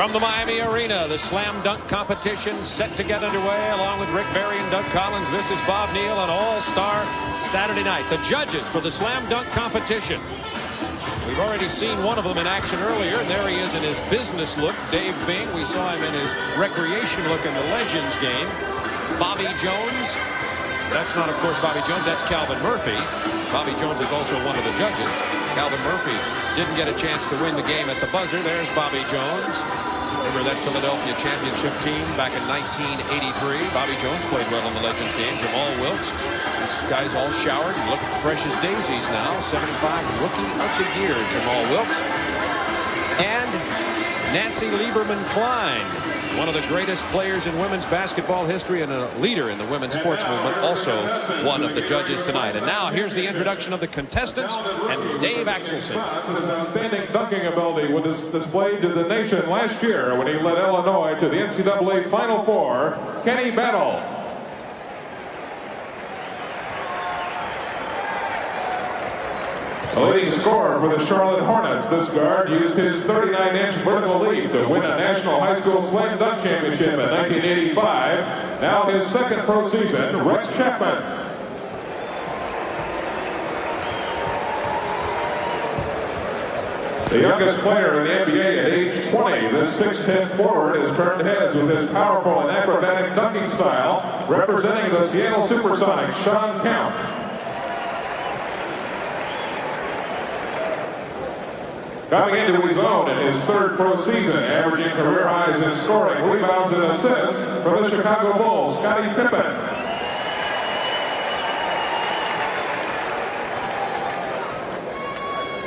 From the Miami Arena, the slam dunk competition set to get underway along with Rick Barry and Doug Collins. This is Bob Neal on All-Star Saturday Night. The judges for the slam dunk competition. We've already seen one of them in action earlier, and there he is in his business look, Dave Bing. We saw him in his recreation look in the Legends game. Bobby Jones. That's not, of course, Bobby Jones. That's Calvin Murphy. Bobby Jones is also one of the judges. Calvin Murphy didn't get a chance to win the game at the buzzer. There's Bobby Jones. Remember that Philadelphia championship team back in 1983. Bobby Jones played well in the Legends game. Jamal Wilkes. This guy's all showered and look fresh as daisies now. 75 Rookie of the Year, Jamal Wilkes. And Nancy Lieberman-Klein, one of the greatest players in women's basketball history and a leader in the women's sports movement, also one of the judges tonight. And now here's the introduction of the contestants and Dave Axelson. His outstanding dunking ability was displayed to the nation last year when he led Illinois to the NCAA Final Four, Kenny Battle. The leading scorer for the Charlotte Hornets, this guard used his 39-inch vertical leap to win a national high school slam dunk championship in 1985. Now his second pro season, Rex Chapman. The youngest player in the NBA at age 20, this 6'10" forward has turned heads with his powerful and acrobatic dunking style, representing the Seattle Supersonics, Shawn Kemp. Coming into his own in his third pro season, averaging career highs in scoring, rebounds, and assists from the Chicago Bulls, Scottie Pippen.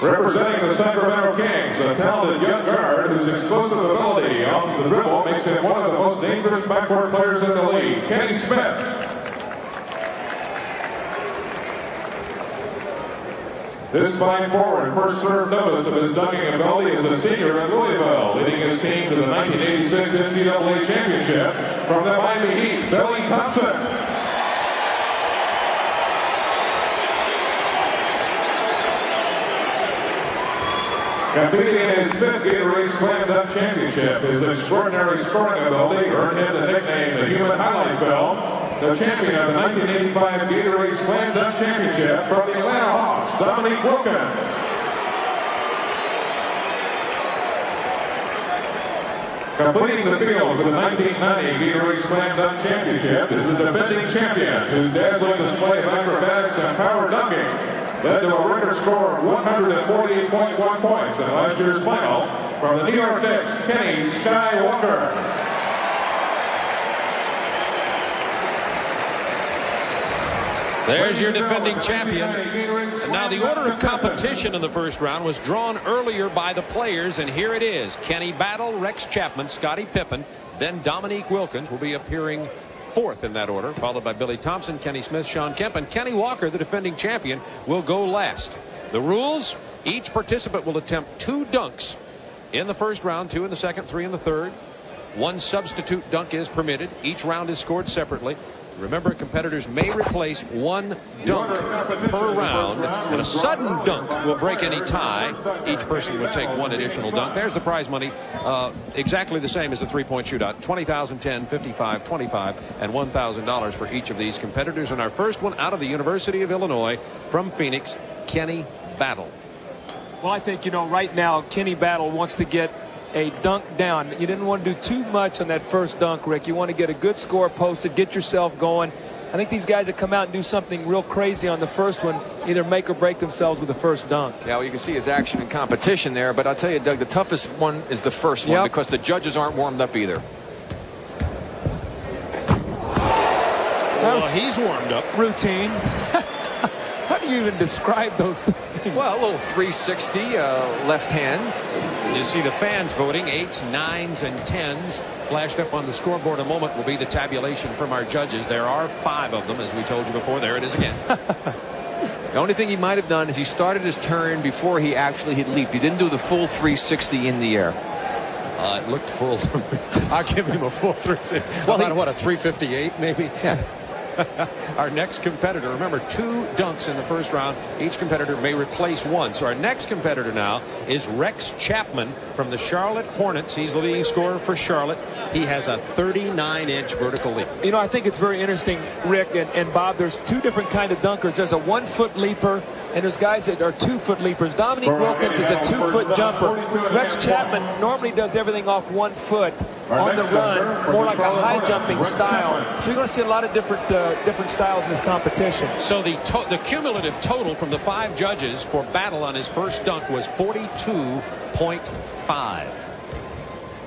Representing the Sacramento Kings, a talented young guard whose explosive ability off the dribble makes him one of the most dangerous backcourt players in the league, Kenny Smith. This fine forward first served notice of his dunking ability as a senior at Louisville, leading his team to the 1986 NCAA championship. From the Miami Heat, Billy Thompson. Competing in his fifth Gatorade Slam Dunk Championship, his extraordinary scoring ability earned him the nickname the Human Highlight Film. The champion of the 1985 Gatorade Slam Dunk Championship from the Atlanta Hawks, Dominique Wilkins. Completing the field for the 1990 Gatorade Slam Dunk Championship is the defending champion, whose dazzling display of acrobatics and power dunking led to a record score of 148.1 points in last year's final. From the New York Knicks, Kenny Sky Walker. There's your defending champion. And now the order of competition in the first round was drawn earlier by the players, and here it is. Kenny Battle, Rex Chapman, Scottie Pippen, then Dominique Wilkins will be appearing fourth in that order, followed by Billy Thompson, Kenny Smith, Shawn Kemp, and Kenny Walker, the defending champion, will go last. The rules: each participant will attempt 2 dunks in the first round, 2 in the second, 3 in the third. 1 substitute dunk is permitted. Each round is scored separately. Remember, competitors may replace 1 dunk per round, and a sudden dunk will break any tie. Each person would take 1 additional dunk. There's the prize money, exactly the same as the three-point shootout. $20,000, $10,000, $55,000, $25,000, and $1,000 for each of these competitors. And our first one out of the University of Illinois from Phoenix, Kenny Battle. Well, I think, right now, Kenny Battle wants to get a dunk down. You didn't want to do too much on that first dunk, Rick. You want to get a good score posted, get yourself going. I think these guys that come out and do something real crazy on the first one either make or break themselves with the first dunk. Yeah, well, you can see his action and competition there, but I'll tell you, Doug, the toughest one is the first one because the judges aren't warmed up either. Well, he's warmed up. Routine. How do you even describe those things? Well, a little 360 left hand. You see the fans voting. 8s, 9s, and 10s flashed up on the scoreboard. A moment will be the tabulation from our judges. There are 5 of them, as we told you before. There it is again. The only thing he might have done is he started his turn before he actually had leaped. He didn't do the full 360 in the air. It looked full to me. I'll give him a full 360. Well, what, a 358 maybe? Yeah. Our next competitor, remember, 2 dunks in the first round. Each competitor may replace one. So our next competitor now is Rex Chapman from the Charlotte Hornets. He's the leading scorer for Charlotte. He has a 39-inch vertical leap. You know, I think it's very interesting, Rick and Bob. There's 2 different kind of dunkers. There's a 1-foot leaper, and there's guys that are 2-foot leapers. Dominique Wilkins is a 2-foot jumper. Rex Chapman normally does everything off 1 foot on the run, more like a high jumping style. So you're going to see a lot of different styles in this competition. So the cumulative total from the 5 judges for Battle on his first dunk was 42.5.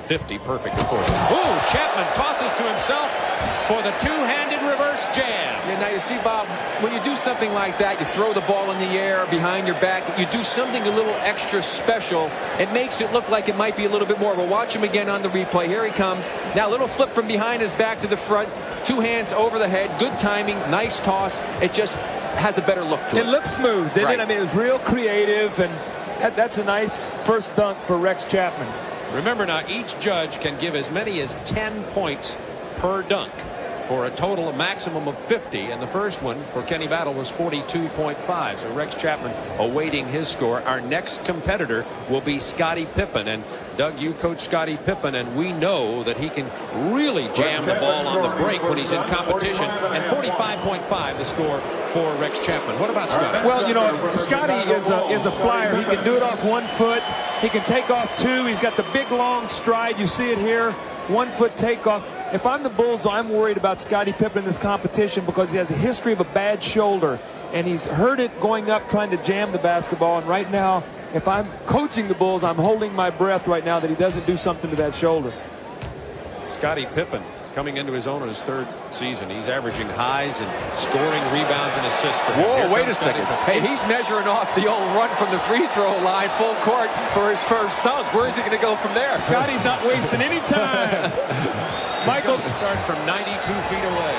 50 perfect, of course. Ooh, Chapman tosses to himself for the 2-handed reverse jam. Yeah, now you see, Bob, when you do something like that, you throw the ball in the air behind your back, you do something a little extra special, it makes it look like it might be a little bit more. We'll watch him again on the replay. Here he comes. Now a little flip from behind his back to the front, 2 hands over the head, good timing, nice toss. It just has a better look to it. It looks smooth, didn't it? I mean, it was real creative, and that's a nice first dunk for Rex Chapman. Remember now, each judge can give as many as 10 points per dunk for a total of maximum of 50, and the first one for Kenny Battle was 42.5. So Rex Chapman awaiting his score. Our next competitor will be Scottie Pippen, and Doug, you coach Scottie Pippen, and we know that he can really jam the ball on the break when he's in competition, and 45.5 the score for Rex Chapman. What about Scottie? Well, you know, Scottie is a flyer. He can do it off 1 foot. He can take off 2. He's got the big long stride. You see it here, 1 foot takeoff. If I'm the Bulls, I'm worried about Scottie Pippen in this competition because he has a history of a bad shoulder, and he's hurt it going up trying to jam the basketball. And right now, if I'm coaching the Bulls, I'm holding my breath right now that he doesn't do something to that shoulder. Scottie Pippen coming into his own in his 3rd season. He's averaging highs and scoring rebounds and assists. Whoa, wait a second. Hey, he's measuring off the old run from the free throw line full court for his first dunk. Where is he going to go from there? Scottie's not wasting any time. Michael start from 92 feet away.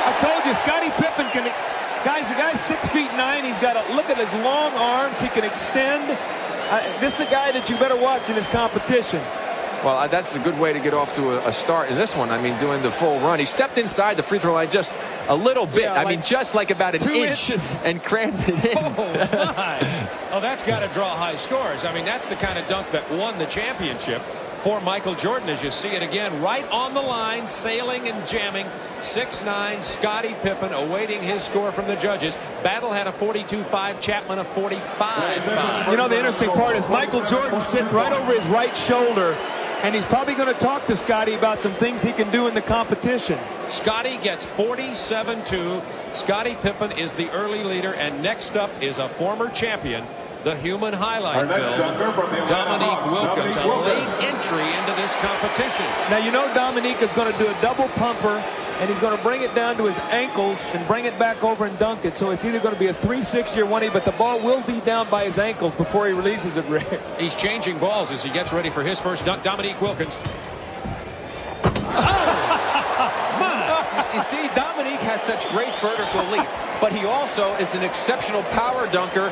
I told you, Scottie Pippen can. Guys, the guy's 6'9". He's got to look at his long arms. He can extend. This is a guy that you better watch in his competition. Well, that's a good way to get off to a start in this one. I mean, doing the full run. He stepped inside the free throw line just a little bit. Yeah, I mean, just like about an 2 inch inches. and crammed it in. Oh, my. Oh, that's got to draw high scores. I mean, that's the kind of dunk that won the championship for Michael Jordan, as you see it again, right on the line, sailing and jamming. 6'9", Scottie Pippen awaiting his score from the judges. Battle had a 42.5, Chapman a 45.5. You know, the interesting part is Michael Jordan's sitting right over his right shoulder, and he's probably going to talk to Scottie about some things he can do in the competition. Scottie gets 47-2. Scottie Pippen is the early leader, and next up is a former champion, the human highlight film, Dominique Wilkins, a late entry into this competition. Now, you know Dominique is going to do a double pumper, and he's going to bring it down to his ankles and bring it back over and dunk it. So it's either going to be a 3-6 or 1-8, but the ball will be down by his ankles before he releases it, Rick. He's changing balls as he gets ready for his first dunk. Dominique Wilkins. You see, Dominique has such great vertical leap, but he also is an exceptional power dunker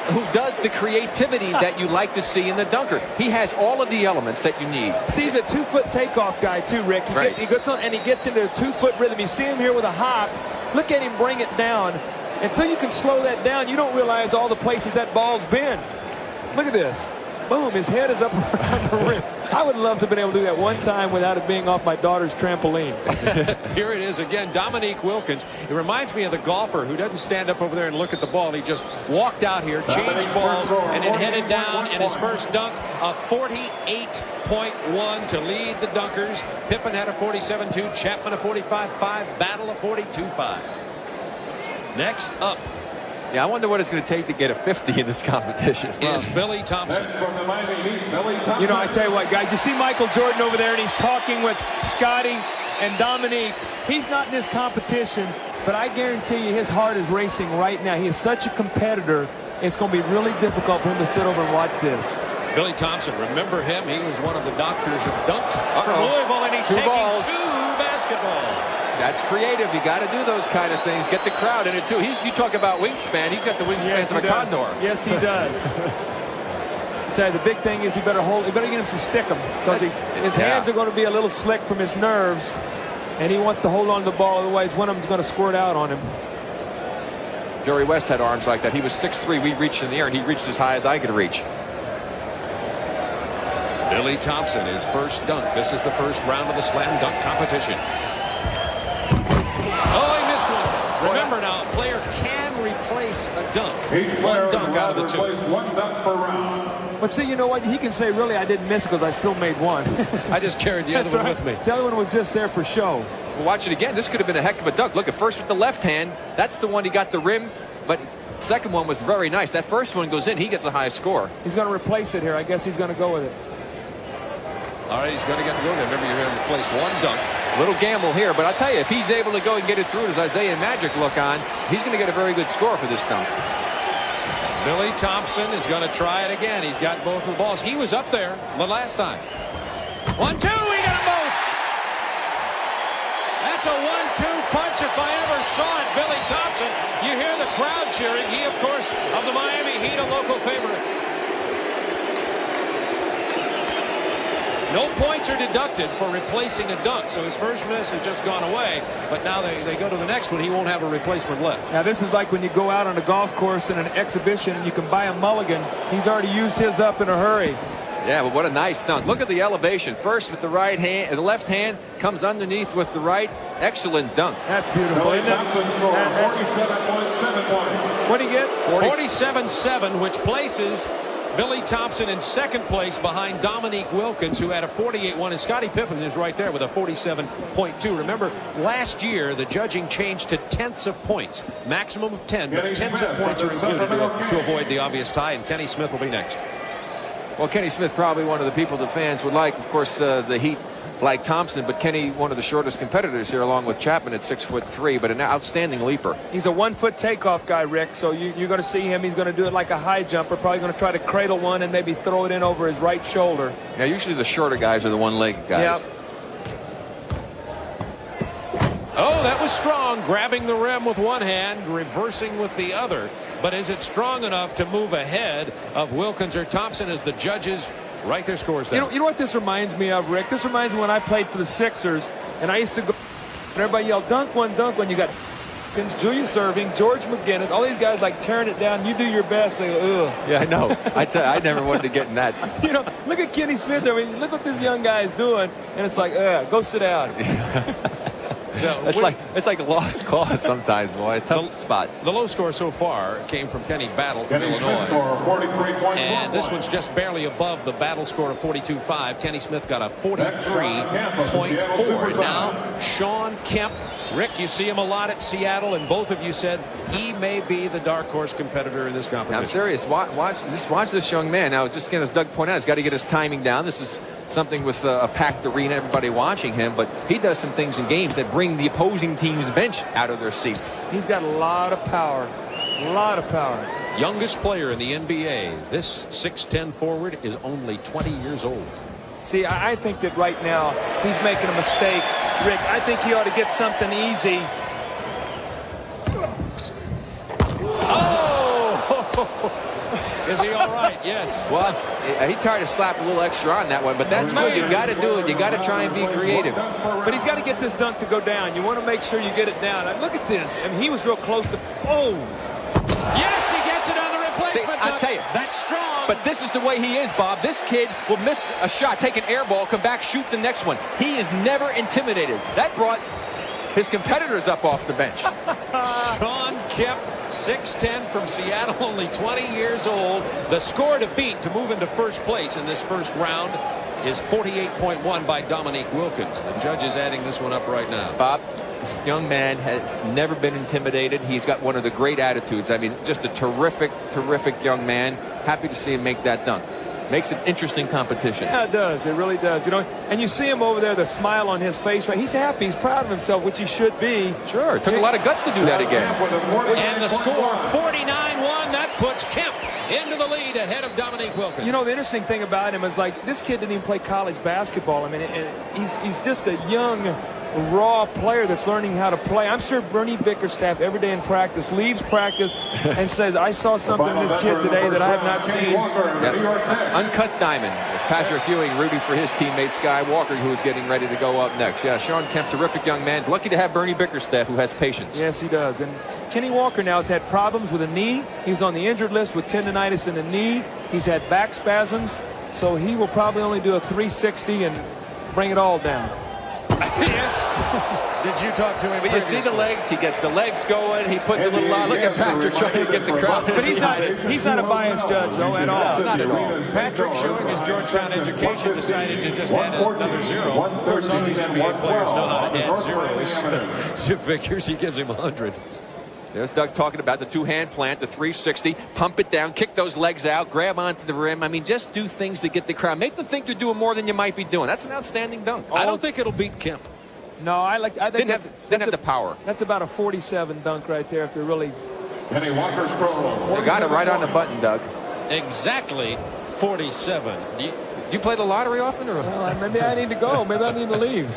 who does the creativity that you like to see in the dunker. He has all of the elements that you need. See, he's a 2-foot takeoff guy too, Rick. He gets on and he gets into a 2-foot rhythm. You see him here with a hop. Look at him bring it down. Until you can slow that down, you don't realize all the places that ball's been. Look at this. Boom, his head is up around the rim. I would love to have been able to do that one time without it being off my daughter's trampoline. Here it is again, Dominique Wilkins. It reminds me of the golfer who doesn't stand up over there and look at the ball. He just walked out here, changed balls, and then headed down, and his first dunk, a 48.1 to lead the dunkers. Pippen had a 47.2, Chapman a 45.5, Battle a 42.5. Next up. Yeah, I wonder what it's going to take to get a 50 in this competition. Is Billy Thompson. You know, I tell you what, guys, you see Michael Jordan over there, and he's talking with Scottie and Dominique. He's not in this competition, but I guarantee you his heart is racing right now. He is such a competitor. It's going to be really difficult for him to sit over and watch this. Billy Thompson, remember him? He was one of the doctors of dunk from Louisville, and he's taking 2 basketballs. That's creative. You got to do those kind of things. Get the crowd in it too. You talk about wingspan. He's got the wingspan of a condor. Yes, he does. tell you, the big thing is he better get him some stickum, because his hands are going to be a little slick from his nerves, and he wants to hold on to the ball. Otherwise, one of them's going to squirt out on him. Jerry West had arms like that. He was 6'3". We reached in the air, and he reached as high as I could reach. Billy Thompson, his first dunk. This is the first round of the slam dunk competition. Oh, he missed one. Remember now, a player can replace a dunk. One dunk out of the two. One dunk per round. But see, you know what? He can say, really, I didn't miss it because I still made one. I just carried the other one with me. The other one was just there for show. Well, watch it again. This could have been a heck of a dunk. Look, at first with the left hand. That's the one he got the rim. But the second one was very nice. That first one goes in. He gets the highest score. He's going to replace it here. I guess he's going to go with it. All right, he's going to get to go there. Remember, you're going to replace one dunk. Little gamble here, but I'll tell you, if he's able to go and get it through as Isaiah and Magic look on, he's going to get a very good score for this dunk. Billy Thompson is going to try it again. He's got both of the balls. He was up there the last time. 1-2, he got them both. That's a 1-2 punch if I ever saw it. Billy Thompson, you hear the crowd cheering. He, of course, of the Miami Heat, a local favorite. No points are deducted for replacing a dunk, so his first miss has just gone away. But now they go to the next one. He won't have a replacement left. Now, this is like when you go out on a golf course in an exhibition and you can buy a mulligan. He's already used his up in a hurry. Yeah, but what a nice dunk. Look at the elevation. First with the right hand, the left hand comes underneath with the right. Excellent dunk. That's beautiful, isn't it? Thompson scored 47.7 points. What do you get? 47-7, which places Billy Thompson in second place behind Dominique Wilkins, who had a 48-1, and Scottie Pippen is right there with a 47.2. Remember, last year the judging changed to tenths of points, maximum of 10, but tenths of points are included to avoid the obvious tie, and Kenny Smith will be next. Well, Kenny Smith, probably one of the people the fans would like. Of course, the Heat like Thompson, but Kenny, one of the shortest competitors here, along with Chapman at 6'3", but an outstanding leaper. He's a 1-foot takeoff guy, Rick, so you're going to see him. He's going to do it like a high jumper, probably going to try to cradle one and maybe throw it in over his right shoulder. Yeah, usually the shorter guys are the one-legged guys. Yep. Oh, that was strong, grabbing the rim with one hand, reversing with the other. But is it strong enough to move ahead of Wilkins or Thompson as the judges write their scores down? You know what this reminds me of, Rick? This reminds me when I played for the Sixers, and I used to go, and everybody yelled, dunk one, dunk one. You got Julius Serving, George McGinnis, all these guys like tearing it down. You do your best. They go, ugh. Yeah, I know. I never wanted to get in that. You know, look at Kenny Smith there. I mean, look what this young guy is doing, and it's like, go sit down. So it's like a lost cause sometimes, boy. A tough spot. The low score so far came from Kenny Battle from Kenny Illinois. Smith score 43.4 And this points. one's just barely above the Battle score of 42.5. Kenny Smith got a Next, Shawn Kemp of the Seattle 43.4. Supersonics. Now, Shawn Kemp. Rick, you see him a lot at Seattle, and both of you said he may be the dark horse competitor in this competition. I'm serious. Watch this young man. Now, just again, as Doug pointed out, he's got to get his timing down. This is something with a packed arena, everybody watching him, but he does some things in games that bring the opposing team's bench out of their seats. He's got a lot of power. A lot of power. Youngest player in the NBA. This 6'10 forward is only 20 years old. See, I think that right now he's making a mistake, Rick. I think he ought to get something easy. Oh! Is he all right? Yes. Well, he tried to slap a little extra on that one, but that's good. You got to do it. You got to try and be creative. But he's got to get this dunk to go down. You want to make sure you get it down. Look at this. I mean, he was real close to. Oh! Yes, he gets it on the replacement. See, I tell you, that's strong. But this is the way he is, Bob. This kid will miss a shot, take an air ball, come back, shoot the next one. He is never intimidated. That brought his competitors up off the bench. Shawn Kemp, 6'10 from Seattle, only 20 years old. The score to beat to move into first place in this first round is 48.1 by Dominique Wilkins. The judge is adding this one up right now. Bob, this young man has never been intimidated. He's got one of the great attitudes. I mean, just a terrific, terrific young man. Happy to see him make that dunk. Makes it interesting competition. Yeah, it does. It really does. You know, and you see him over there, the smile on his face. Right? He's happy. He's proud of himself, which he should be. Sure. It took a lot of guts to do that again. And the score, 49-1. That puts Kemp into the lead ahead of Dominique Wilkins. You know, the interesting thing about him is, like, this kid didn't even play college basketball. I mean, he's just a young, raw player that's learning how to play. I'm sure Bernie Bickerstaff every day in practice leaves practice and says, I saw something in this kid today that I have not seen. Yep. Uncut diamond. It's Patrick Ewing rooting for his teammate Sky Walker, who is getting ready to go up next. Yeah, Shawn Kemp, terrific young man. He's lucky to have Bernie Bickerstaff, who has patience. Yes, he does. And Kenny Walker now has had problems with a knee. He was on the injured list with tendonitis in the knee. He's had back spasms, so he will probably only do a 360 and bring it all down. Yes. Did you talk to him? But you see the legs. He gets the legs going. He puts a little line. Look at Patrick trying to get the crowd. But he's not a biased judge, though, at all. Not at all. Patrick, showing his Georgetown education, decided to just add another 0. Of course, all these NBA players know how to add zeros to figures. He gives him 100. There's Doug talking about the two-hand plant, the 360, pump it down, kick those legs out, grab onto the rim. I mean, just do things to get the crowd. Make them think you're doing more than you might be doing. That's an outstanding dunk. I don't think it'll beat Kemp. No, I think didn't have the power. That's about a 47 dunk right there if they're really. Kenny Walker's They got it right on the button, Doug. Exactly 47. Do you play the lottery often? Or? Well, maybe I need to go. Maybe I need to leave.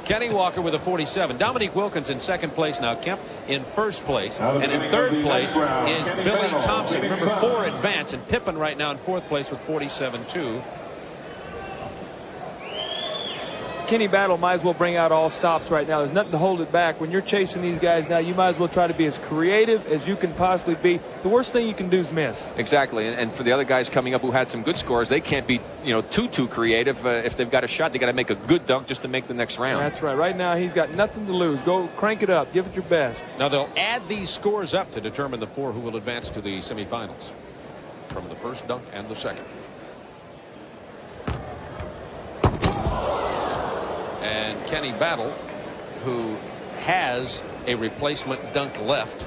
Kenny Walker with a 47. Dominique Wilkins in second place now. Kemp in first place. And in third place is Billy Thompson. Remember, 4 advance. And Pippen right now in fourth place with 47 too. Kenny Battle might as well bring out all stops right now. There's nothing to hold it back. When you're chasing these guys now, you might as well try to be as creative as you can possibly be. The worst thing you can do is miss. Exactly. And for the other guys coming up who had some good scores, they can't be, too creative. If they've got a shot, they got to make a good dunk just to make the next round. That's right. Right now, he's got nothing to lose. Go crank it up. Give it your best. Now, they'll add these scores up to determine the 4 who will advance to the semifinals from the first dunk and the second. And Kenny Battle, who has a replacement dunk left,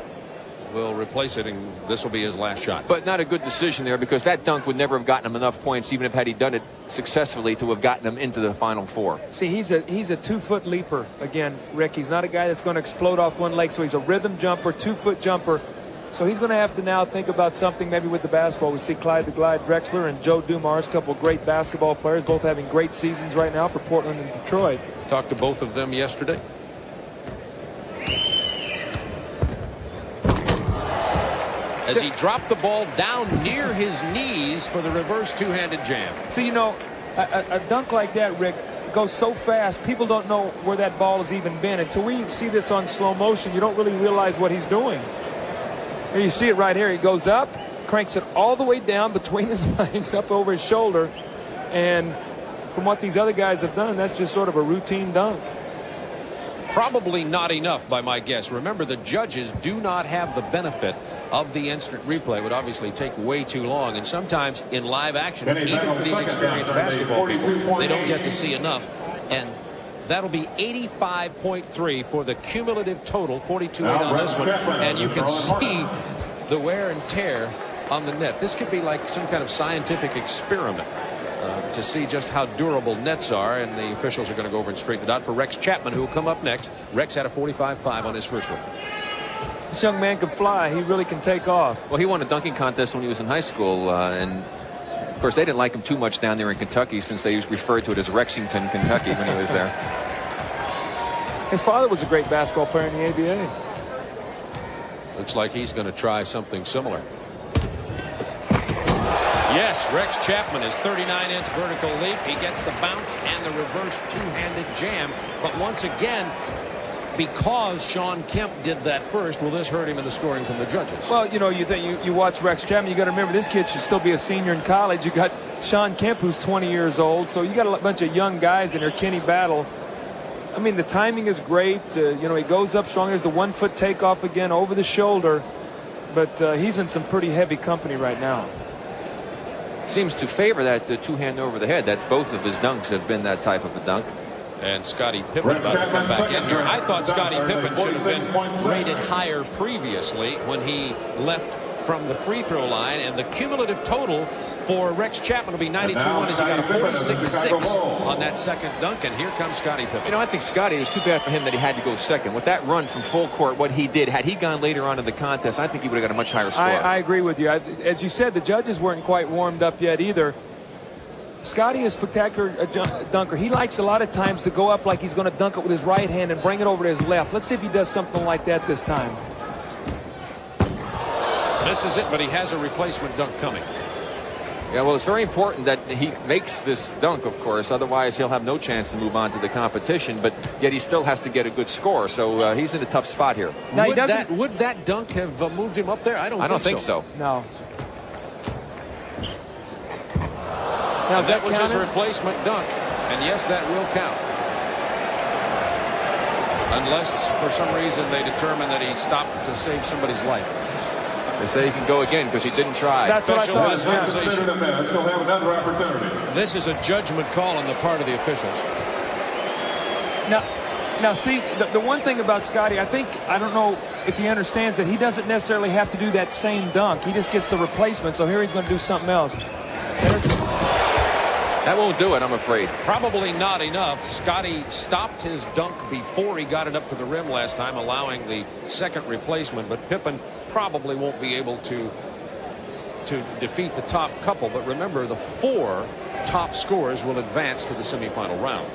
will replace it, and this will be his last shot. But not a good decision there, because that dunk would never have gotten him enough points, even if had he done it successfully, to have gotten him into the Final Four. See, he's a 2-foot leaper. Again, Rick, he's not a guy that's going to explode off one leg, so he's a rhythm jumper, 2-foot jumper. So he's going to have to now think about something maybe with the basketball. We see Clyde the Glide Drexler and Joe Dumars, a couple of great basketball players, both having great seasons right now for Portland and Detroit. Talked to both of them yesterday. As he dropped the ball down near his knees for the reverse two-handed jam. See, a dunk like that, Rick, goes so fast, people don't know where that ball has even been. Until we see this on slow motion, you don't really realize what he's doing. Here you see it right here. He goes up, cranks it all the way down between his legs, up over his shoulder. And from what these other guys have done, that's just sort of a routine dunk. Probably not enough by my guess. Remember, the judges do not have the benefit of the instant replay. It would obviously take way too long. And sometimes in live action, even for these experienced basketball people, they don't get to see enough. And that'll be 85.3 for the cumulative total, 42.8 on this one. And you can see the wear and tear on the net. This could be like some kind of scientific experiment to see just how durable nets are. And the officials are going to go over and straighten it out for Rex Chapman, who will come up next. Rex had a 45.5 on his first one. This young man can fly. He really can take off. Well, he won a dunking contest when he was in high school, and of course, they didn't like him too much down there in Kentucky, since they referred to it as Rexington, Kentucky, when he was there. His father was a great basketball player in the ABA. Looks like he's going to try something similar. Yes, Rex Chapman, his 39-inch vertical leap. He gets the bounce and the reverse two-handed jam. But once again, because Shawn Kemp did that first, will this hurt him in the scoring from the judges? Well, you watch Rex Chapman, you got to remember this kid should still be a senior in college. You got Shawn Kemp, who's 20 years old, so you got a bunch of young guys in there. Kenny Battle, I mean, the timing is great. He goes up strong. There's the 1-foot takeoff again over the shoulder, but he's in some pretty heavy company right now. Seems to favor that two-hand over the head. That's both of his dunks have been that type of a dunk. And Scottie Pippen about to come back in here. I thought Scottie Pippen should have been rated higher previously when he left from the free throw line, and the cumulative total for Rex Chapman will be 92-1 as he got a 46-6 on that second dunk. And here comes Scottie Pippen. You know, I think Scottie, it was too bad for him that he had to go second. With that run from full court, what he did, had he gone later on in the contest, I think he would have got a much higher score. I agree with you. As you said, the judges weren't quite warmed up yet either. Scottie is a spectacular dunker. He likes a lot of times to go up like he's going to dunk it with his right hand and bring it over to his left. Let's see if he does something like that this time. Misses it, but he has a replacement dunk coming. Yeah, well, it's very important that he makes this dunk, of course. Otherwise, he'll have no chance to move on to the competition. But yet he still has to get a good score. So he's in a tough spot here. Now, would that dunk have moved him up there? I don't think so. No. Now, that was his replacement dunk. And yes, that will count. Unless, for some reason, they determine that he stopped to save somebody's life. They say he can go again because he didn't try. That's what I thought. This is a judgment call on the part of the officials. Now see, the one thing about Scottie, I don't know if he understands that he doesn't necessarily have to do that same dunk. He just gets the replacement. So here he's going to do something else. That won't do it, I'm afraid. Probably not enough. Scottie stopped his dunk before he got it up to the rim last time, allowing the second replacement. But Pippen probably won't be able to defeat the top couple. But remember, the 4 top scorers will advance to the semifinal round.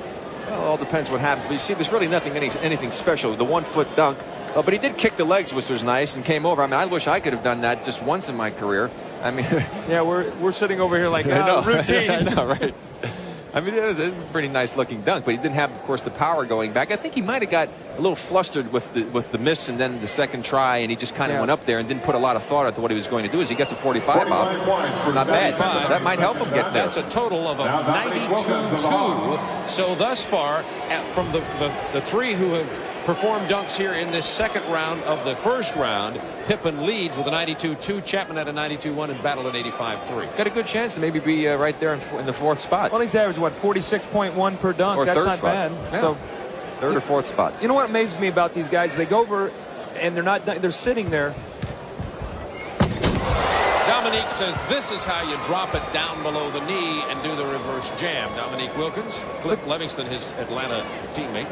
Well, it all depends what happens. But you see, there's really anything special. The 1-foot dunk. But he did kick the legs, which was nice, and came over. I mean, I wish I could have done that just once in my career. I mean, yeah, we're sitting over here like routine. I know, right? I mean, it was a pretty nice looking dunk, but he didn't have, of course, the power going back. I think he might have got a little flustered with the miss and then the second try, and he just kind of went up there and didn't put a lot of thought into what he was going to do. As he gets a 45, Bob, not bad. That might help him get there. That's a total of a 92-2. So thus far, from the 3 who have performed dunks here in this second round of the first round, Pippen leads with a 92-2. Chapman had a 92-1 and battled an 85-3. Got a good chance to maybe be right there in the 4th spot. Well, he's averaged, what, 46.1 per dunk? Or that's third not spot. bad. Yeah. So 3rd or 4th spot. You know what amazes me about these guys? They go over and they're sitting there. Dominique says this is how you drop it down below the knee and do the reverse jam. Dominique Wilkins, Cliff Livingston, his Atlanta teammate.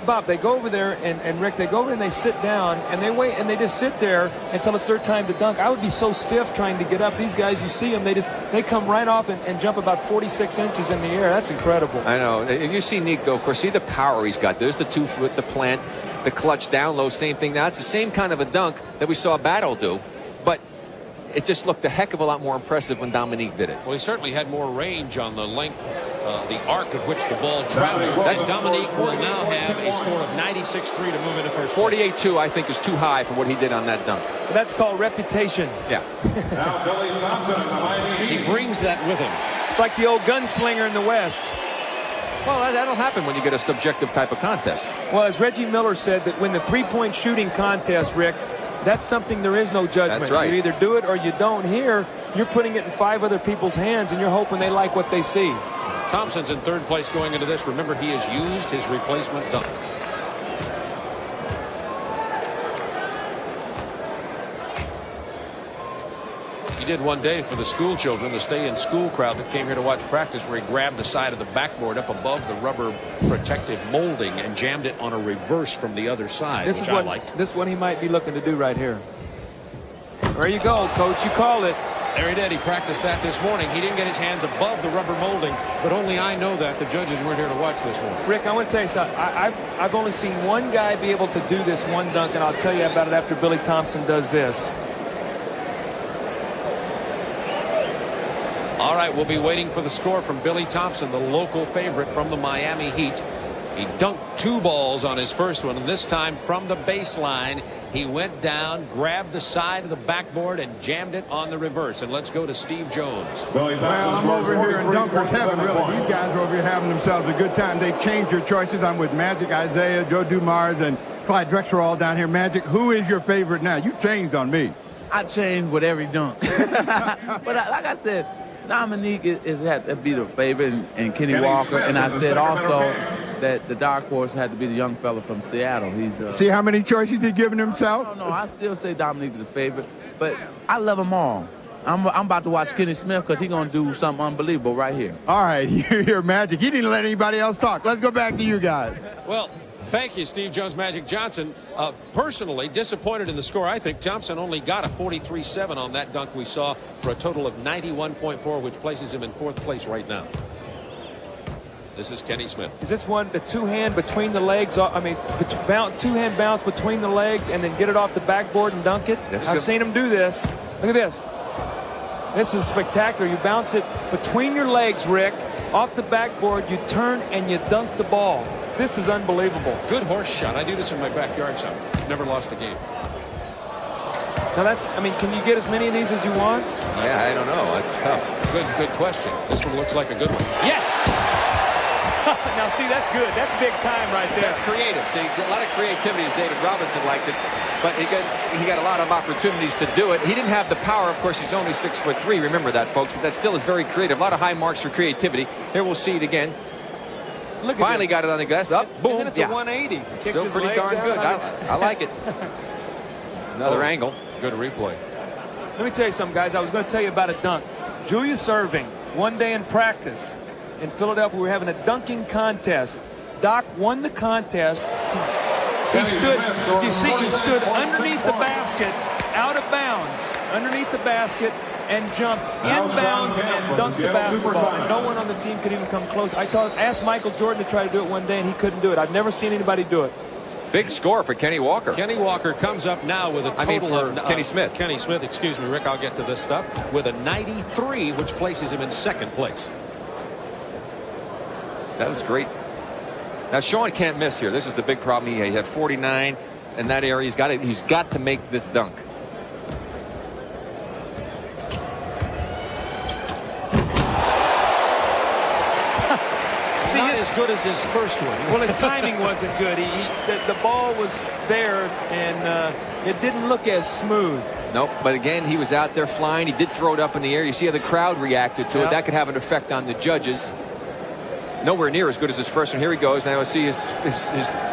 Bob, they go over there, and Rick, they go over and they sit down, and they wait, and they just sit there until it's their time to dunk. I would be so stiff trying to get up. These guys, you see them, they come right off and jump about 46 inches in the air. That's incredible. I know. And you see Nico, of course, see the power he's got. There's the 2-foot, the plant, the clutch down low, same thing. Now, it's the same kind of a dunk that we saw Battle do, but it just looked a heck of a lot more impressive when Dominique did it. Well, he certainly had more range on the length, the arc at which the ball traveled. Dominique will now have a score of 96-3 to move into first place. 48-2, I think, is too high for what he did on that dunk. That's called reputation. Yeah. Now Billy Thompson of the Miami Heat. He brings that with him. It's like the old gunslinger in the West. Well, that'll happen when you get a subjective type of contest. Well, as Reggie Miller said, that when the three-point shooting contest, Rick, that's something there is no judgment. That's right. You either do it or you don't. Here, you're putting it in 5 other people's hands, and you're hoping they like what they see. Thompson's in 3rd place going into this. Remember, he has used his replacement dunk. He did one day for the school children, the stay-in-school crowd that came here to watch practice, where he grabbed the side of the backboard up above the rubber protective molding and jammed it on a reverse from the other side, which I liked. This is what he might be looking to do right here. There you go, Coach. You call it. There he did. He practiced that this morning. He didn't get his hands above the rubber molding, but only I know that. The judges weren't here to watch this one. Rick, I want to tell you something. I've only seen one guy be able to do this one dunk, and I'll tell you about it after Billy Thompson does this. All right, we'll be waiting for the score from Billy Thompson, the local favorite from the Miami Heat. He dunked 2 balls on his first one, and this time from the baseline, he went down, grabbed the side of the backboard, and jammed it on the reverse. And let's go to Steve Jones. Well, I'm over here in Dunker's heaven, really. These guys are over here having themselves a good time. They changed their choices. I'm with Magic, Isaiah, Joe Dumars, and Clyde Drexler all down here. Magic, who is your favorite now? You changed on me. I changed with every dunk. But like I said, Dominique had to be the favorite, and Kenny Walker. And I said also that the dark horse had to be the young fella from Seattle. He's see how many choices he's given himself? No, I still say Dominique is the favorite. but I love them all. I'm about to watch Kenny Smith because he's going to do something unbelievable right here. All right, you're Magic. He didn't let anybody else talk. Let's go back to you guys. Well, thank you, Steve Jones Magic Johnson. Personally, disappointed in the score. I think Thompson only got a 43-7 on that dunk we saw for a total of 91.4, which places him in 4th place right now. This is Kenny Smith. Is this one the two-hand between the legs? I mean, two-hand bounce between the legs and then get it off the backboard and dunk it? I've seen him do this. Look at this. This is spectacular. You bounce it between your legs, Rick, off the backboard. You turn and you dunk the ball. This is unbelievable. Good horse shot. I do this in my backyard, so never lost a game. Now that's, I mean, can you get as many of these as you want? Yeah, I don't know. That's tough. Good question. This one looks like a good one. Yes! Now, see, that's good. That's big time right there. That's creative. See, a lot of creativity as David Robinson liked it, but he got a lot of opportunities to do it. He didn't have the power. Of course, he's only 6'3". Remember that, folks. But that still is very creative. A lot of high marks for creativity. Here we'll see it again. Look at Finally this. got it on the glass. Up, boom. And then it's a 180. It's still pretty darn good. I like it. Another angle. Good replay. Let me tell you something, guys. I was going to tell you about a dunk. Julius Erving, one day in practice in Philadelphia, we were having a dunking contest. Doc won the contest. He stood, if you see, he stood underneath the basket, out of bounds, underneath the basket, and jumped inbounds and dunked the basketball. And no one on the team could even come close. I asked Michael Jordan to try to do it one day, and he couldn't do it. I've never seen anybody do it. Big score for Kenny Walker. Kenny Walker comes up now with a total of Kenny Smith. Kenny Smith, excuse me, Rick, I'll get to this stuff, with a 93, which places him in 2nd place. That was great. Now Shawn can't miss here. This is the big problem. He had 49 in that area. He's got to make this dunk. See, not as good as his first one. Well, his timing wasn't good. The ball was there, and it didn't look as smooth. Nope, but again, he was out there flying. He did throw it up in the air. You see how the crowd reacted to it. That could have an effect on the judges. Nowhere near as good as his first one. Here he goes. Now I see his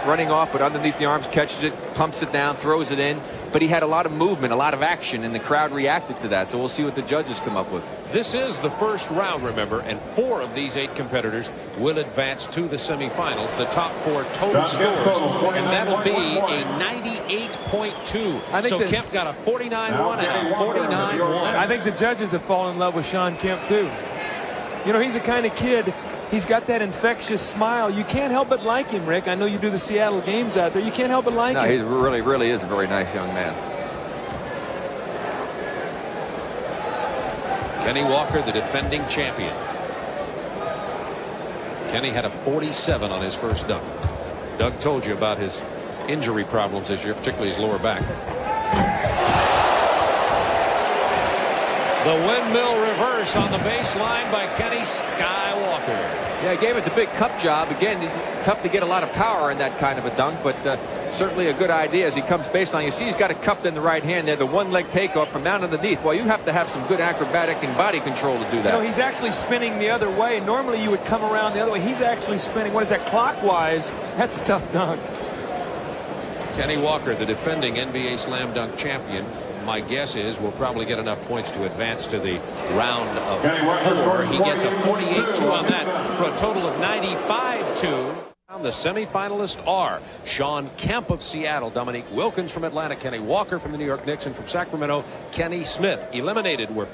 running off, but underneath the arms, catches it, pumps it down, throws it in. But he had a lot of movement, a lot of action, and the crowd reacted to that. So we'll see what the judges come up with. This is the first round, remember, and 4 of these 8 competitors will advance to the semifinals. The top 4 total scores, and that'll be a 98.2. So Kemp got a 49-1 and a 49-1. I think the judges have fallen in love with Shawn Kemp, too. You know, he's the kind of kid, he's got that infectious smile. You can't help but like him, Rick. I know you do the Seattle games out there. You can't help but like him. He really is a very nice young man. Kenny Walker, the defending champion. Kenny had a 47 on his first dunk. Doug told you about his injury problems this year, particularly his lower back. The windmill reverse on the baseline by Kenny Skywalker. Yeah, he gave it the big cup job. Again, tough to get a lot of power in that kind of a dunk, but certainly a good idea as he comes baseline. You see he's got it cupped in the right hand there, the one-leg takeoff from down underneath. Well, you have to have some good acrobatic and body control to do that. You know, he's actually spinning the other way. Normally you would come around the other way. He's actually spinning, what is that, clockwise? That's a tough dunk. Kenny Walker, the defending NBA Slam Dunk champion. My guess is we'll probably get enough points to advance to the round of 4. He gets a 48-2 on that for a total of 95-2. The semifinalists are Shawn Kemp of Seattle, Dominique Wilkins from Atlanta, Kenny Walker from the New York Knicks, and from Sacramento, Kenny Smith. Eliminated were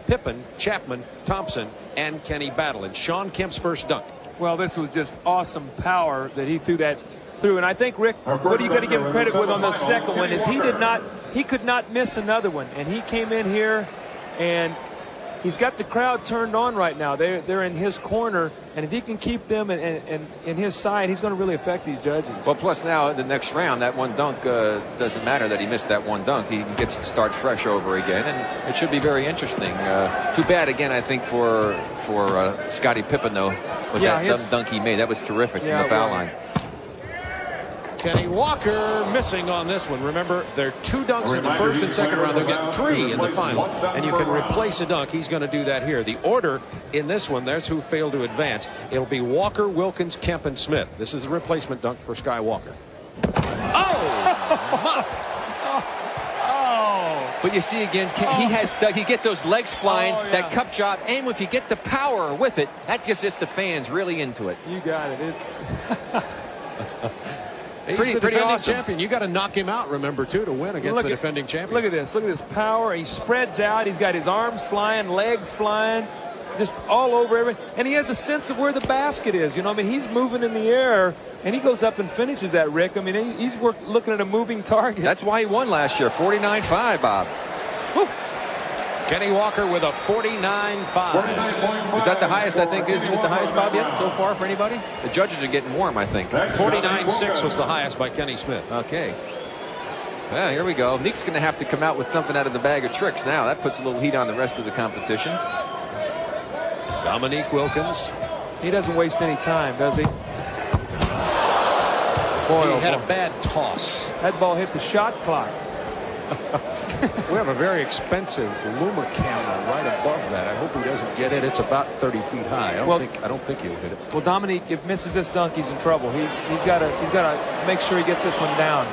Pippen, Chapman, Thompson, and Kenny Battle. And Shawn Kemp's first dunk. Well, this was just awesome power that he threw that through. And I think, Rick, what are you going to give him credit with on the second one is he could not miss another one. And he came in here and he's got the crowd turned on right now. They're in his corner, and if he can keep them in his side, he's going to really affect these judges. Well, plus now the next round, that one dunk doesn't matter that he missed that one dunk. He gets to start fresh over again, and it should be very interesting. Too bad again, I think, for Scottie Pippen though, with that dunk he made. That was terrific from the foul line. Kenny Walker missing on this one. Remember, there are 2 dunks in the first and second round. They'll get 3 in the final, and you can replace a dunk. He's going to do that here. The order in this one, there's who failed to advance. It'll be Walker, Wilkins, Kemp, and Smith. This is the replacement dunk for Skywalker. Oh! But you see again, he get those legs flying, that cup drop, and if you get the power with it, that just gets the fans really into it. You got it. It's He's pretty the defending awesome. champion. You got to knock him out, remember, too, to win against the defending champion. Look at this. Look at this power. He spreads out. He's got his arms flying, legs flying, just all over everything. And he has a sense of where the basket is. You know, I mean, he's moving in the air, and he goes up and finishes that, Rick. I mean, he's looking at a moving target. That's why he won last year, 49-5, Bob. Woo. Kenny Walker with a 49.5. Is that the highest, I think? Isn't it the highest, Bob, yet so far for anybody? The judges are getting warm, I think. 49.6 was the highest by Kenny Smith. Okay. Well, here we go. Nick's going to have to come out with something out of the bag of tricks now. That puts a little heat on the rest of the competition. Dominique Wilkins. He doesn't waste any time, does he? Boy, He had a bad toss. That ball hit the shot clock. We have a very expensive Luma camera right above that. I hope he doesn't get it. It's about 30 feet high. I don't think he'll hit it. Well, Dominique, if misses this dunk, he's in trouble. He's got to make sure he gets this one down.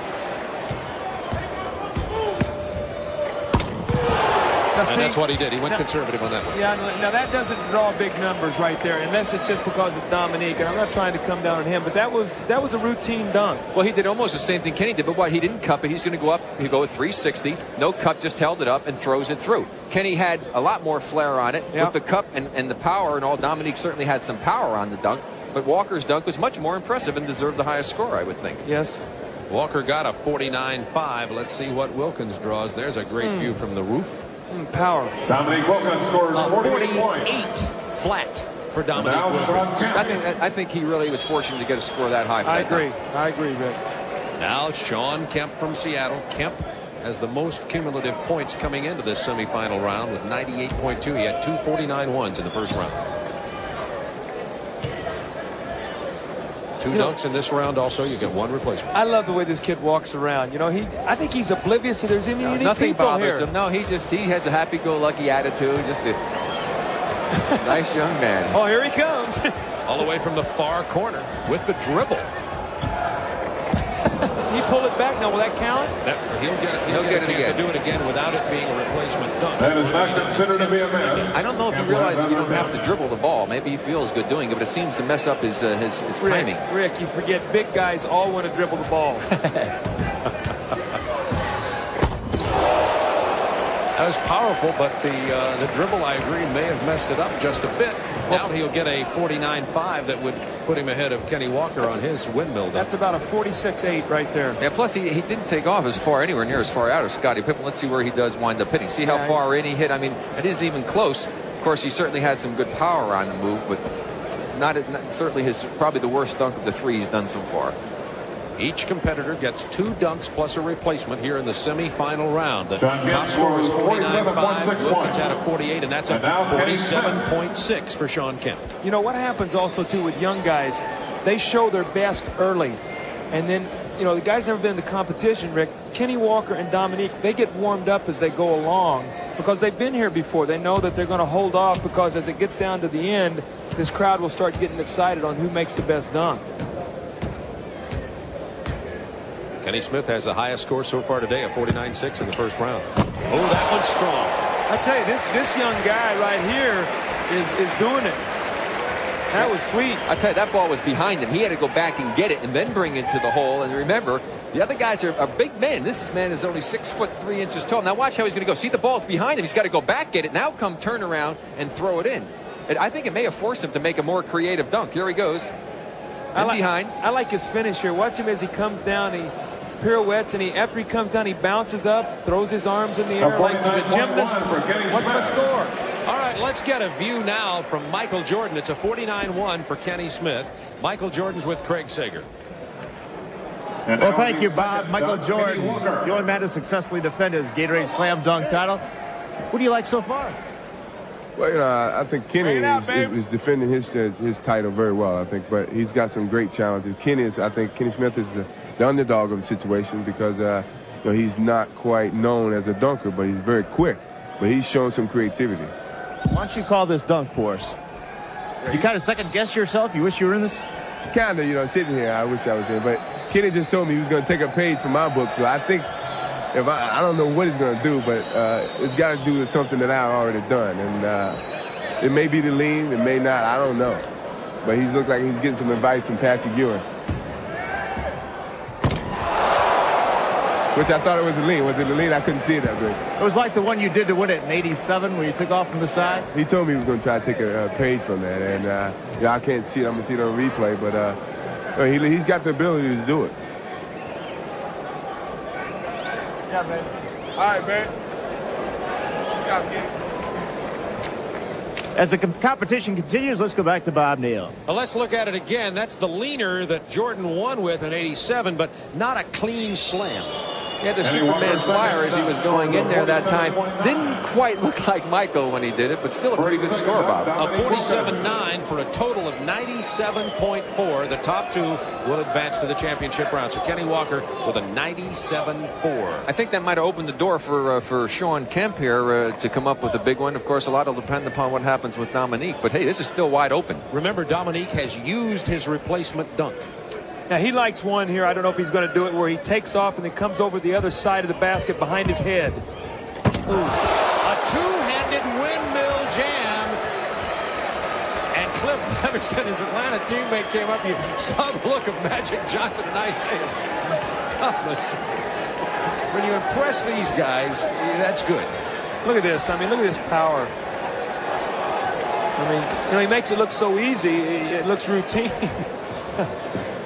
Now, And that's what he did. He went conservative on that one. Yeah, now that doesn't draw big numbers right there, unless it's just because it's Dominique. And I'm not trying to come down on him, but that was a routine dunk. Well, he did almost the same thing Kenny did, but he didn't cup it. He's going to go up. He'll go with 360. No cup, just held it up and throws it through. Kenny had a lot more flair on it with the cup and the power and all. Dominique certainly had some power on the dunk, but Walker's dunk was much more impressive and deserved the highest score, I would think. Yes. Walker got a 49.5. Let's see what Wilkins draws. There's a great view from the roof. Power. Dominique Wilkins scores 48 points. 48 flat for Dominique Now Wilkins. Shawn Kemp. I think he really was fortunate to get a score that high. I agree, Rick. Now Shawn Kemp from Seattle. Kemp has the most cumulative points coming into this semifinal round with 98.2. He had 2 49-1s in the first round. Two dunks in this round also. You get one replacement. I love the way this kid walks around. You know, I think he's oblivious to there's any Nothing people bothers here. him. No, he has a happy-go-lucky attitude. Just a nice young man. Oh, here he comes. All the way from the far corner with the dribble. He pulled it back. Now, will that count? He'll get a chance to do it again without it being a replacement dunk. That is not considered to be a miss. I don't know if he realizes you don't have to dribble the ball. Maybe he feels good doing it, but it seems to mess up his timing. Rick, you forget big guys all want to dribble the ball. That was powerful, but the dribble, I agree, may have messed it up just a bit. Now he'll get a 49.5 that would put him ahead of Kenny Walker on his windmill dunk. That's about a 46.8 right there. Yeah, plus he didn't take off anywhere near as far out as Scottie Pippen. Let's see where he does wind up hitting. See how far in he hit. I mean, it isn't even close. Of course, he certainly had some good power on the move, but not certainly probably the worst dunk of the three he's done so far. Each competitor gets 2 dunks plus a replacement here in the semifinal round. The Shawn Kemp top score is scores 49.5. 47.6 Wilkins had a 48, and that's a 47.6 for Shawn Kemp. You know what happens also too with young guys? They show their best early, and then the guys never been in the competition. Rick, Kenny Walker and Dominique, they get warmed up as they go along because they've been here before. They know that they're going to hold off because as it gets down to the end, this crowd will start getting excited on who makes the best dunk. Kenny Smith has the highest score so far today, a 49.6 in the first round. Oh, that one's strong. I tell you, this young guy right here is doing it. That was sweet. I tell you, that ball was behind him. He had to go back and get it and then bring it to the hole. And remember, the other guys are big men. This man is only 6'3" tall. Now watch how he's going to go. See, the ball's behind him. He's got to go back, get it. Now turn around and throw it in. I think it may have forced him to make a more creative dunk. Here he goes. Behind. I like his finish here. Watch him as he comes down. He pirouettes, and after he comes down, he bounces up, throws his arms in the air like he's a gymnast. What's my score? All right, let's get a view now from Michael Jordan. It's a 49-1 for Kenny Smith. Michael Jordan's with Craig Sager. Well, thank you, Bob. Michael Jordan, the only man to successfully defend his Gatorade Slam Dunk title. What do you like so far? Well, I think Kenny is defending his title very well, I think, but he's got some great challenges. I think Kenny Smith is the underdog of the situation because he's not quite known as a dunker, but he's very quick. But he's shown some creativity. Why don't you call this dunk for us? You kind of second-guess yourself? You wish you were in this? Kind of, sitting here, I wish I was in. But Kenny just told me he was going to take a page from my book, so I think if I don't know what he's going to do, but it's got to do with something that I've already done. And it may be the lean, it may not, I don't know. But he's looked like he's getting some advice from Patrick Ewing. Which I thought it was the lean. Was it the lean? I couldn't see it that good. It was like the one you did to win it in '87 where you took off from the side. He told me he was going to try to take a page from that. And I can't see it. I'm going to see it on replay. But he's got the ability to do it. Yeah, man. All right, man. Good job, kid. As the competition continues, let's go back to Bob Neal. Well, let's look at it again. That's the leaner that Jordan won with in '87, but not a clean slam. Yeah, the Superman flyer as he was going in there that time didn't quite look like Michael when he did it, but still a pretty good score, Bob. A 47.9 for a total of 97.4. The top two will advance to the championship round. So Kenny Walker with a 97.4. I think that might have opened the door for Shawn Kemp here to come up with a big one. Of course, a lot will depend upon what happens with Dominique, but hey, this is still wide open. Remember, Dominique has used his replacement dunk. Now, he likes one here. I don't know if he's going to do it where he takes off and then comes over the other side of the basket behind his head. Ooh. A two-handed windmill jam. And Cliff Leverson, his Atlanta teammate, came up. You saw the look of Magic Johnson and I saying, Thomas, when you impress these guys, that's good. Look at this. I mean, look at this power. I mean, you know, he makes it look so easy. It looks routine.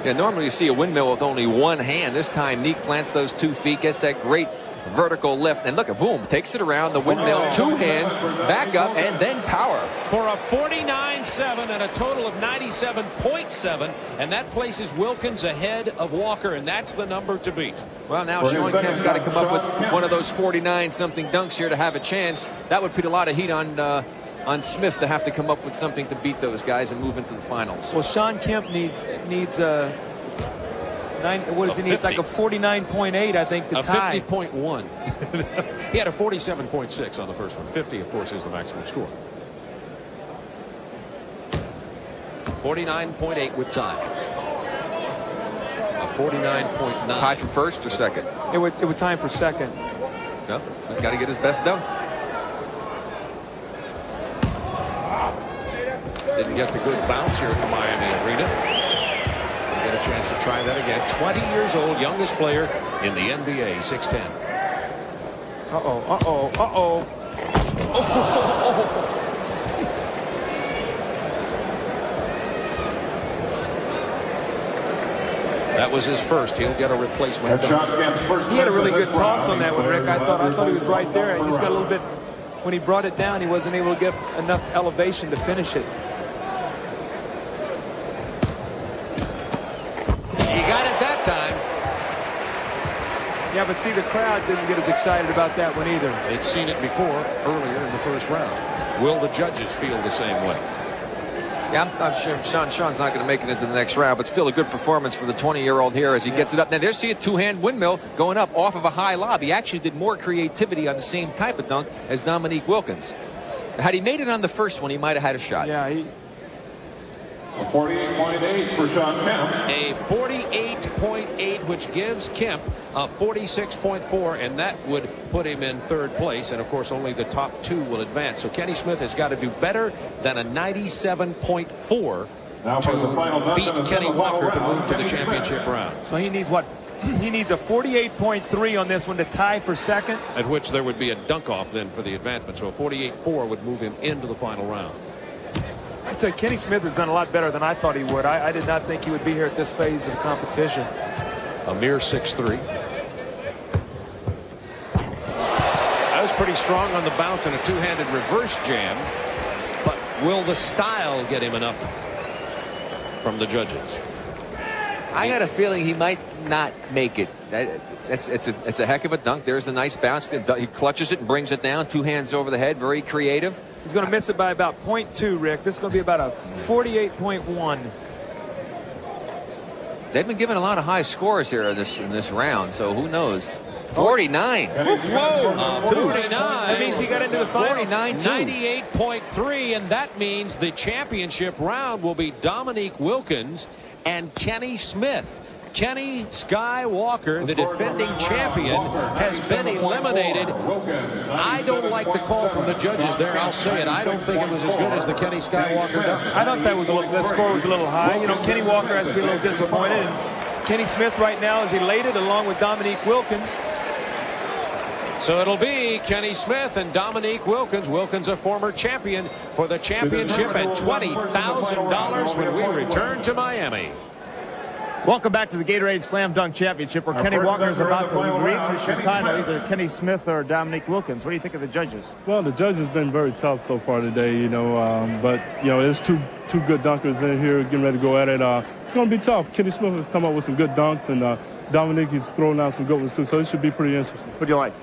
Yeah, normally you see a windmill with only one hand. This time, Neek plants those 2 feet, gets that great vertical lift, and look at boom, takes it around the windmill, 2 hands, back up, and then power. For a 49.7 and a total of 97.7, and that places Wilkins ahead of Walker, and that's the number to beat. Well, now Shawn Kemp's got to come up with one of those 49-something dunks here to have a chance. That would put a lot of heat on Smith to have to come up with something to beat those guys and move into the finals. Well, Shawn Kemp needs a what does he need? It's like a 49.8, I think, to tie. A 50.1. He had a 47.6 on the first one. 50, of course, is the maximum score. 49.8 with tie. A 49.9. Tie for first or second? It would tie him for second. No, Smith got to get his best dunk. Didn't get the good bounce here at the Miami Arena. Get a chance to try that again. 20 years old, youngest player in the NBA, 6'10". Uh-oh, uh-oh, uh-oh. That was his first. He'll get a replacement. He had a really good toss on that one, Rick. I thought he was right there. He just got a little bit, when he brought it down, he wasn't able to get enough elevation to finish it. Yeah, but see, the crowd didn't get as excited about that one either. They'd seen it before, earlier in the first round. Will the judges feel the same way? Yeah, I'm sure Shawn's not going to make it into the next round, but still a good performance for the 20-year-old here as he gets it up. Now, there's a two-hand windmill going up off of a high lob. He actually did more creativity on the same type of dunk as Dominique Wilkins. Had he made it on the first one, he might have had a shot. Yeah, A 48.8 for Shawn Kemp. A 48.8, which gives Kemp a 46.4, and that would put him in third place. And, of course, only the top two will advance. So Kenny Smith has got to do better than a 97.4 to beat Kenny Walker to move to the championship round. So he needs what? He needs a 48.3 on this one to tie for second. At which there would be a dunk-off then for the advancement. So a 48.4 would move him into the final round. I'd say Kenny Smith has done a lot better than I thought he would. I did not think he would be here at this phase of the competition. A mere 6'3". That was pretty strong on the bounce and a two-handed reverse jam. But will the style get him enough from the judges? I got a feeling he might not make it. It's a heck of a dunk. There's the nice bounce. He clutches it and brings it down. Two hands over the head. Very creative. He's going to miss it by about 0.2, Rick. This is going to be about a 48.1. They've been given a lot of high scores here in this round, so who knows? 49. Whoa! 49. That means he got into the finals. 98.3, and that means the championship round will be Dominique Wilkins and Kenny Smith. Kenny Skywalker, the defending champion, has been eliminated. I don't like the call from the judges there. I'll say it. I don't think it was as good as the Kenny Skywalker dunk. I thought that score was a little high. You know, Kenny Walker has to be a little disappointed. And Kenny Smith right now is elated along with Dominique Wilkins. So it'll be Kenny Smith and Dominique Wilkins. Wilkins, a former champion, for the championship at $20,000 when we return to Miami. Welcome back to the Gatorade Slam Dunk Championship, where Kenny Walker is about to relinquish his title, either Kenny Smith or Dominique Wilkins. What do you think of the judges? Well, the judges have been very tough so far today, you know, but, you know, there's two good dunkers in here getting ready to go at it. It's going to be tough. Kenny Smith has come up with some good dunks, and Dominique is throwing out some good ones, too, so it should be pretty interesting. What do you like?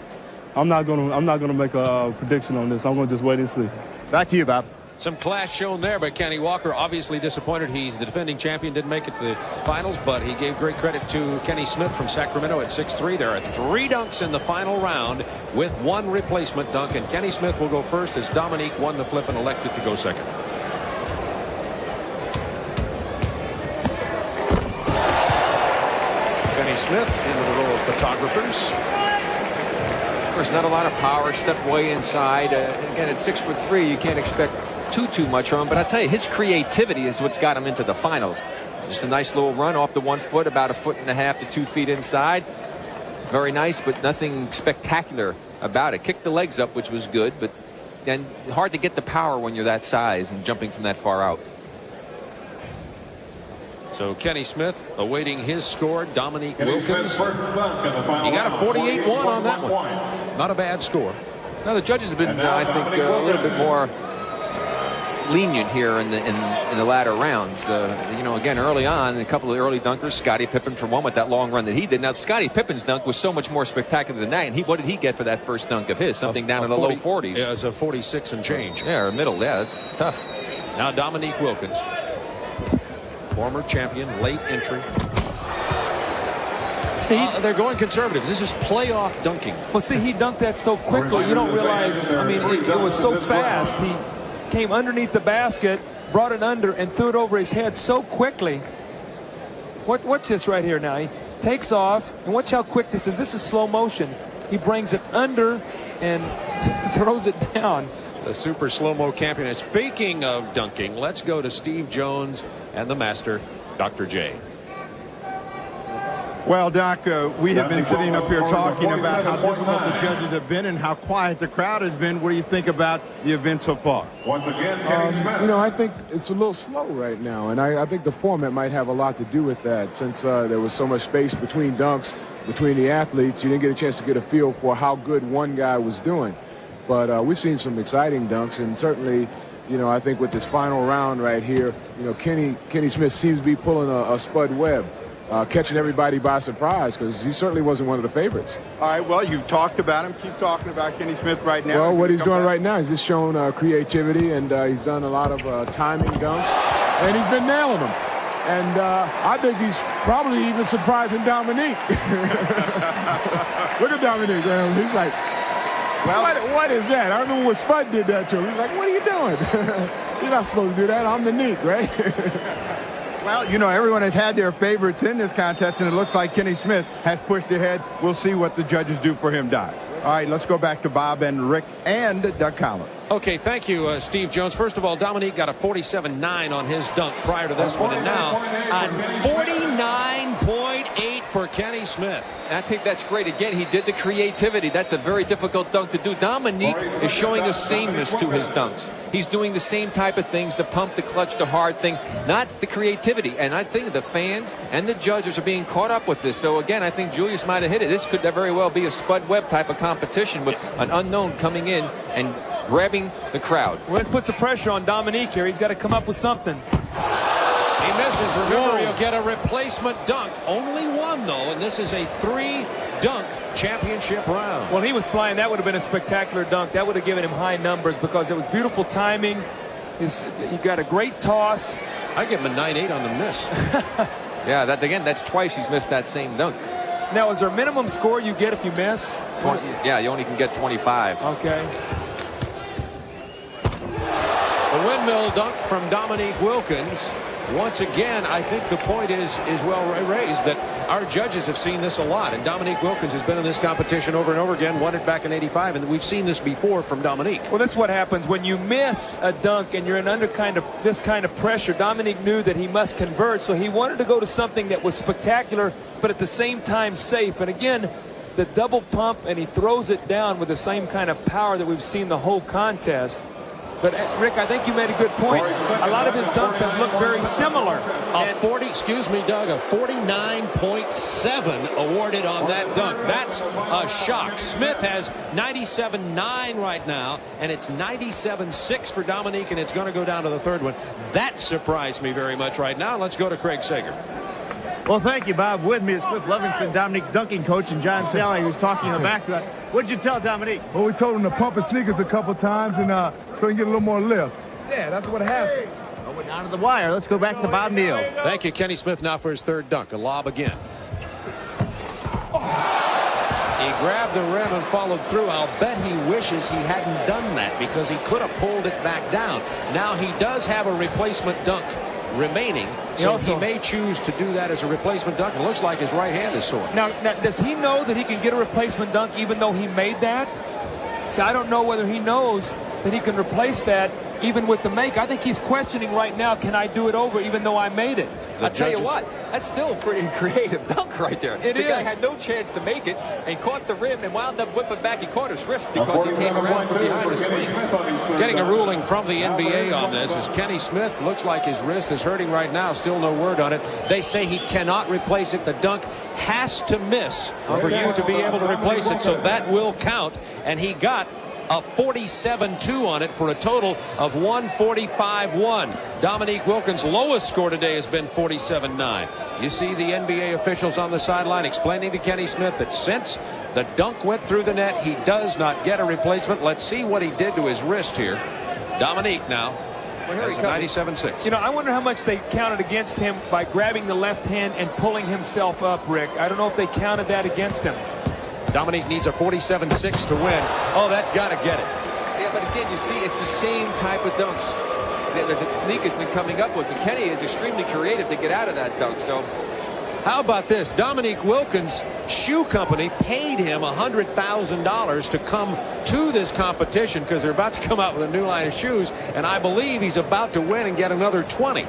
I'm not gonna make a prediction on this. I'm going to just wait and see. Back to you, Bob. Some class shown there by Kenny Walker. Obviously disappointed. He's the defending champion, didn't make it to the finals, but he gave great credit to Kenny Smith from Sacramento at 6'3". There are 3 dunks in the final round with 1 replacement dunk, and Kenny Smith will go first as Dominique won the flip and elected to go second. Kenny Smith into the row of photographers. There's not a lot of power. Step way inside. Again, at 6'3", you can't expect too much from him. But I tell you, his creativity is what's got him into the finals. Just a nice little run off the 1 foot, about 1.5 to 2 feet inside. Very nice, but nothing spectacular about it. Kicked the legs up, which was good, but then hard to get the power when you're that size and jumping from that far out. So Kenny Smith awaiting his score. Dominique Wilkins. He got a 48-1 on that one. Not a bad score. Now the judges have been, I think, a little bit more lenient here in the latter rounds. You know, again, early on, a couple of early dunkers. Scottie Pippen for one with that long run that he did. Now Scottie Pippen's dunk was so much more spectacular than that. And what did he get for that first dunk of his? Something down in the low 40s. Yeah, it's a 46 and change. Yeah, or middle. Yeah, that's tough. Now Dominique Wilkins. Former champion, late entry. See, they're going conservatives. This is playoff dunking. Well, see, he dunked that so quickly. You don't realize, I mean, it was so fast. He came underneath the basket, brought it under, and threw it over his head so quickly. What's this right here now? He takes off, and watch how quick this is. This is slow motion. He brings it under and throws it down. The super slow-mo champion. And speaking of dunking, let's go to Steve Jones and the master, Dr. J. Well, Doc, we have been sitting up here talking about how difficult the judges have been and how quiet the crowd has been. What do you think about the event so far? Once again, Kenny Smith. You know, I think it's a little slow right now, and I think the format might have a lot to do with that. Since there was so much space between dunks, between the athletes, you didn't get a chance to get a feel for how good one guy was doing. But we've seen some exciting dunks, and certainly, you know, I think with this final round right here, you know, Kenny Smith seems to be pulling a Spud Webb, catching everybody by surprise, because he certainly wasn't one of the favorites. All right, well, you talked about him. Keep talking about Kenny Smith right now. Well, what he's doing right now, he's just shown creativity, and he's done a lot of timing dunks, and he's been nailing them. And I think he's probably even surprising Dominique. Look at Dominique, man. He's like, well, what is that? I remember when Spud did that to him. He's like, what are you doing? You're not supposed to do that. I'm the Neek, right? Well, you know, everyone has had their favorites in this contest, and it looks like Kenny Smith has pushed ahead. We'll see what the judges do for him, Doc. All right, let's go back to Bob and Rick and Doug Collins. Okay, thank you, Steve Jones. First of all, Dominique got a 47.9 on his dunk prior to this one, and now on 49.8 for Kenny Smith. I think that's great. Again, he did the creativity. That's a very difficult dunk to do. Dominique is showing a sameness to his dunks. He's doing the same type of things, the pump, the clutch, the hard thing, not the creativity. And I think the fans and the judges are being caught up with this. So, again, I think Julius might have hit it. This could very well be a Spud Webb type of competition with an unknown coming in and grabbing the crowd. Well, let's put some pressure on Dominique here. He's got to come up with something. He misses. Remember, he'll get a replacement dunk. Only one, though, and this is a 3-dunk championship round. Well, he was flying. That would have been a spectacular dunk. That would have given him high numbers because it was beautiful timing. He got a great toss. I give him a 9.8 on the miss. Yeah, that's twice he's missed that same dunk. Now, is there a minimum score you get if you miss? 20, yeah, you only can get 25. Okay. The windmill dunk from Dominique Wilkins. once again, I think the point is well raised that our judges have seen this a lot. And Dominique Wilkins has been in this competition over and over again, won it back in '85, and we've seen this before from Dominique. Well, that's what happens when you miss a dunk and you're in under this kind of pressure. Dominique knew that he must convert, so he wanted to go to something that was spectacular, but at the same time safe. And again, the double pump, and he throws it down with the same kind of power that we've seen the whole contest. But Rick, I think you made a good point. A lot of his dunks have looked very similar. A 49.7 awarded on that dunk. That's a shock. Smith has 97.9 right now, and it's 97.6 for Dominique, and it's going to go down to the third one. That surprised me very much right now. Let's go to Craig Sager. Well, thank you, Bob. With me is Cliff Livingston, Dominique's dunking coach, and John Sally, who's talking in the back. What'd you tell Dominique? Well, we told him to pump his sneakers a couple times and so he can get a little more lift. Yeah, that's what happened. Well, we're down to the wire. Let's go back to Bob Neal. Thank you, Kenny Smith, now for his third dunk. A lob again. He grabbed the rim and followed through. I'll bet he wishes he hadn't done that because he could have pulled it back down. Now he does have a replacement dunk remaining, so he may choose to do that as a replacement dunk. It looks like his right hand is sore. Now, does he know that he can get a replacement dunk even though he made that? See, I don't know whether he knows that he can replace that even with the make. I think he's questioning right now, can I do it over even though I made it? I'll tell you what, that's still a pretty creative dunk right there. The guy had no chance to make it and caught the rim and wound up whipping back. He caught his wrist because he came around from behind the swing. Getting a ruling from the NBA on this is Kenny Smith. Looks like his wrist is hurting right now. Still no word on it. They say he cannot replace it. The dunk has to miss for you to be able to replace it. So that will count. And he got a 47-2 on it for a total of 145-1. Dominique Wilkins' lowest score today has been 47-9. You see the NBA officials on the sideline explaining to Kenny Smith that since the dunk went through the net, he does not get a replacement. Let's see what he did to his wrist here. Dominique now has a 97-6. You know, I wonder how much they counted against him by grabbing the left hand and pulling himself up, Rick. I don't know if they counted that against him. Dominique needs a 47-6 to win. Oh, that's got to get it. Yeah, but again, you see, it's the same type of dunks that the league has been coming up with. And Kenny is extremely creative to get out of that dunk. So, how about this? Dominique Wilkins' shoe company paid him $100,000 to come to this competition because they're about to come out with a new line of shoes, and I believe he's about to win and get another 20.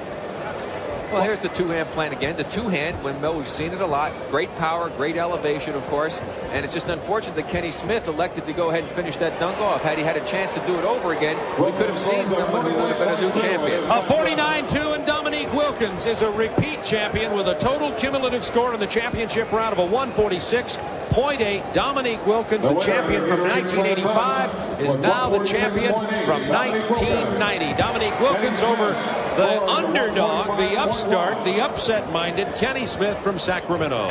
well, here's the two-hand plan again. The two-hand, we've seen it a lot. Great power, great elevation, of course. And it's just unfortunate that Kenny Smith elected to go ahead and finish that dunk off. Had he had a chance to do it over again, we could have seen someone who would have been a new champion. A 49-2, and Dominique Wilkins is a repeat champion with a total cumulative score in the championship round of a 146.8. Dominique Wilkins, the champion from 1985, is now the champion from 1990. Dominique Wilkins over the underdog, the upstart, the upset-minded Kenny Smith from Sacramento.